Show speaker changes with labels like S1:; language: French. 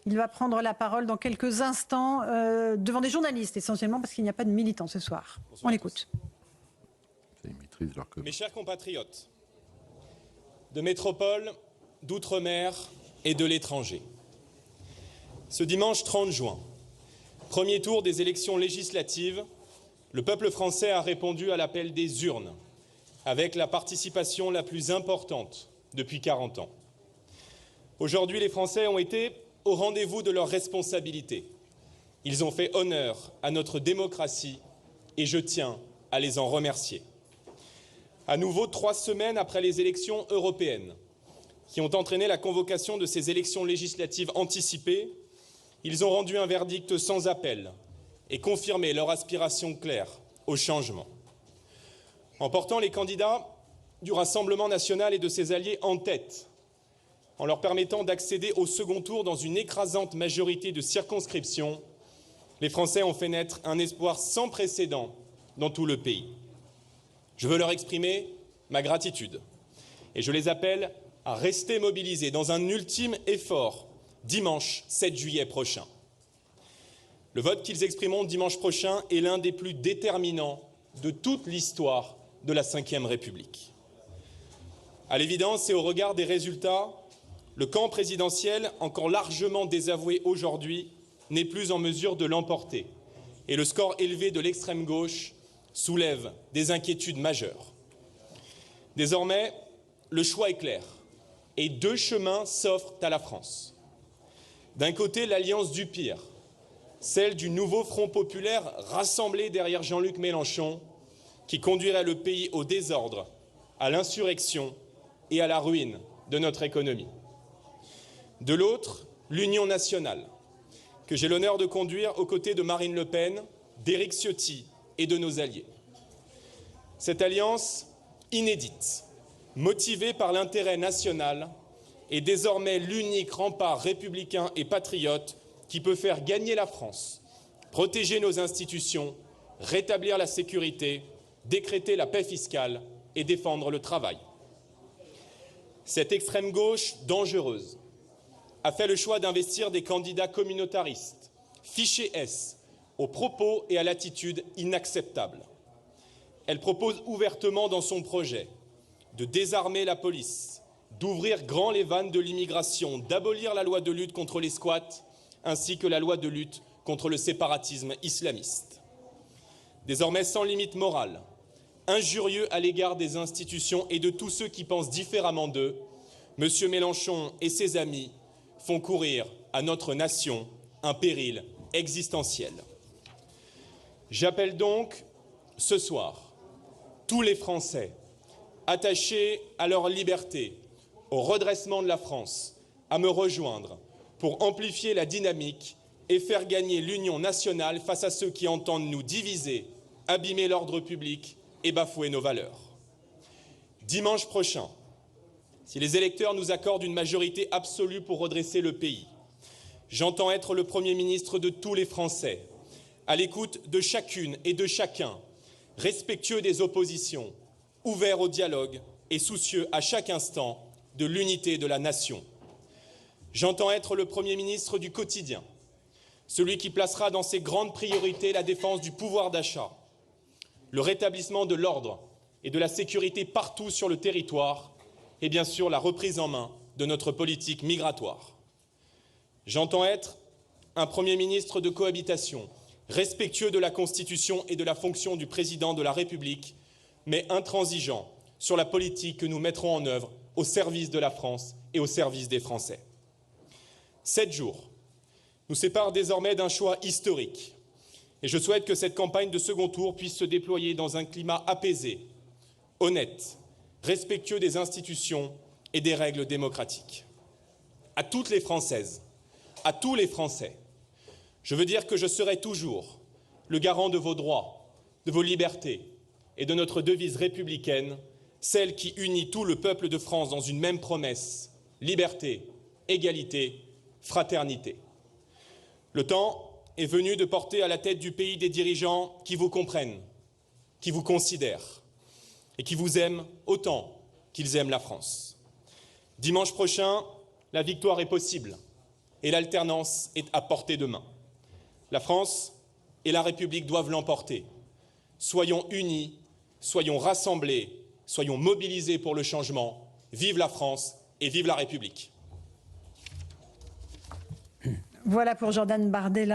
S1: Il va prendre la parole dans quelques instants devant des journalistes, essentiellement parce qu'il n'y a pas de militants ce soir. On l'écoute.
S2: Mes chers compatriotes, de métropole, d'outre-mer et de l'étranger, ce dimanche 30 juin, premier tour des élections législatives, le peuple français a répondu à l'appel des urnes, avec la participation la plus importante depuis 40 ans. Aujourd'hui, les Français ont été au rendez-vous de leurs responsabilités. Ils ont fait honneur à notre démocratie et je tiens à les en remercier. À nouveau, 3 semaines après les élections européennes, qui ont entraîné la convocation de ces élections législatives anticipées, ils ont rendu un verdict sans appel et confirmé leur aspiration claire au changement. En portant les candidats du Rassemblement national et de ses alliés en tête, en leur permettant d'accéder au second tour dans une écrasante majorité de circonscriptions, les Français ont fait naître un espoir sans précédent dans tout le pays. Je veux leur exprimer ma gratitude et je les appelle à rester mobilisés dans un ultime effort dimanche 7 juillet prochain. Le vote qu'ils exprimeront dimanche prochain est l'un des plus déterminants de toute l'histoire de la Ve République. À l'évidence et au regard des résultats, le camp présidentiel, encore largement désavoué aujourd'hui, n'est plus en mesure de l'emporter et le score élevé de l'extrême gauche soulève des inquiétudes majeures. Désormais, le choix est clair et 2 chemins s'offrent à la France. D'un côté, l'alliance du pire, celle du nouveau Front populaire rassemblé derrière Jean-Luc Mélenchon, qui conduirait le pays au désordre, à l'insurrection et à la ruine de notre économie. De l'autre, l'Union nationale, que j'ai l'honneur de conduire aux côtés de Marine Le Pen, d'Éric Ciotti et de nos alliés. Cette alliance inédite, motivée par l'intérêt national, est désormais l'unique rempart républicain et patriote qui peut faire gagner la France, protéger nos institutions, rétablir la sécurité, décréter la paix fiscale et défendre le travail. Cette extrême gauche dangereuse a fait le choix d'investir des candidats communautaristes, fichés S, aux propos et à l'attitude inacceptables. Elle propose ouvertement dans son projet de désarmer la police, d'ouvrir grand les vannes de l'immigration, d'abolir la loi de lutte contre les squats, ainsi que la loi de lutte contre le séparatisme islamiste. Désormais sans limite morale, injurieux à l'égard des institutions et de tous ceux qui pensent différemment d'eux, M. Mélenchon et ses amis font courir à notre nation un péril existentiel. J'appelle donc ce soir tous les Français attachés à leur liberté, au redressement de la France, à me rejoindre pour amplifier la dynamique et faire gagner l'union nationale face à ceux qui entendent nous diviser, abîmer l'ordre public et bafouer nos valeurs. Dimanche prochain, si les électeurs nous accordent une majorité absolue pour redresser le pays, j'entends être le Premier ministre de tous les Français, à l'écoute de chacune et de chacun, respectueux des oppositions, ouvert au dialogue et soucieux à chaque instant de l'unité de la nation. J'entends être le Premier ministre du quotidien, celui qui placera dans ses grandes priorités la défense du pouvoir d'achat, le rétablissement de l'ordre et de la sécurité partout sur le territoire et bien sûr la reprise en main de notre politique migratoire. J'entends être un Premier ministre de cohabitation, respectueux de la Constitution et de la fonction du président de la République, mais intransigeant sur la politique que nous mettrons en œuvre au service de la France et au service des Français. 7 jours nous séparent désormais d'un choix historique et je souhaite que cette campagne de second tour puisse se déployer dans un climat apaisé, honnête, respectueux des institutions et des règles démocratiques. À toutes les Françaises, à tous les Français, je veux dire que je serai toujours le garant de vos droits, de vos libertés et de notre devise républicaine, celle qui unit tout le peuple de France dans une même promesse, liberté, égalité, fraternité. Le temps est venu de porter à la tête du pays des dirigeants qui vous comprennent, qui vous considèrent et qui vous aiment autant qu'ils aiment la France. Dimanche prochain, la victoire est possible et l'alternance est à portée de main. La France et la République doivent l'emporter. Soyons unis, soyons rassemblés, soyons mobilisés pour le changement. Vive la France et vive la République.
S1: Voilà pour Jordan Bardella.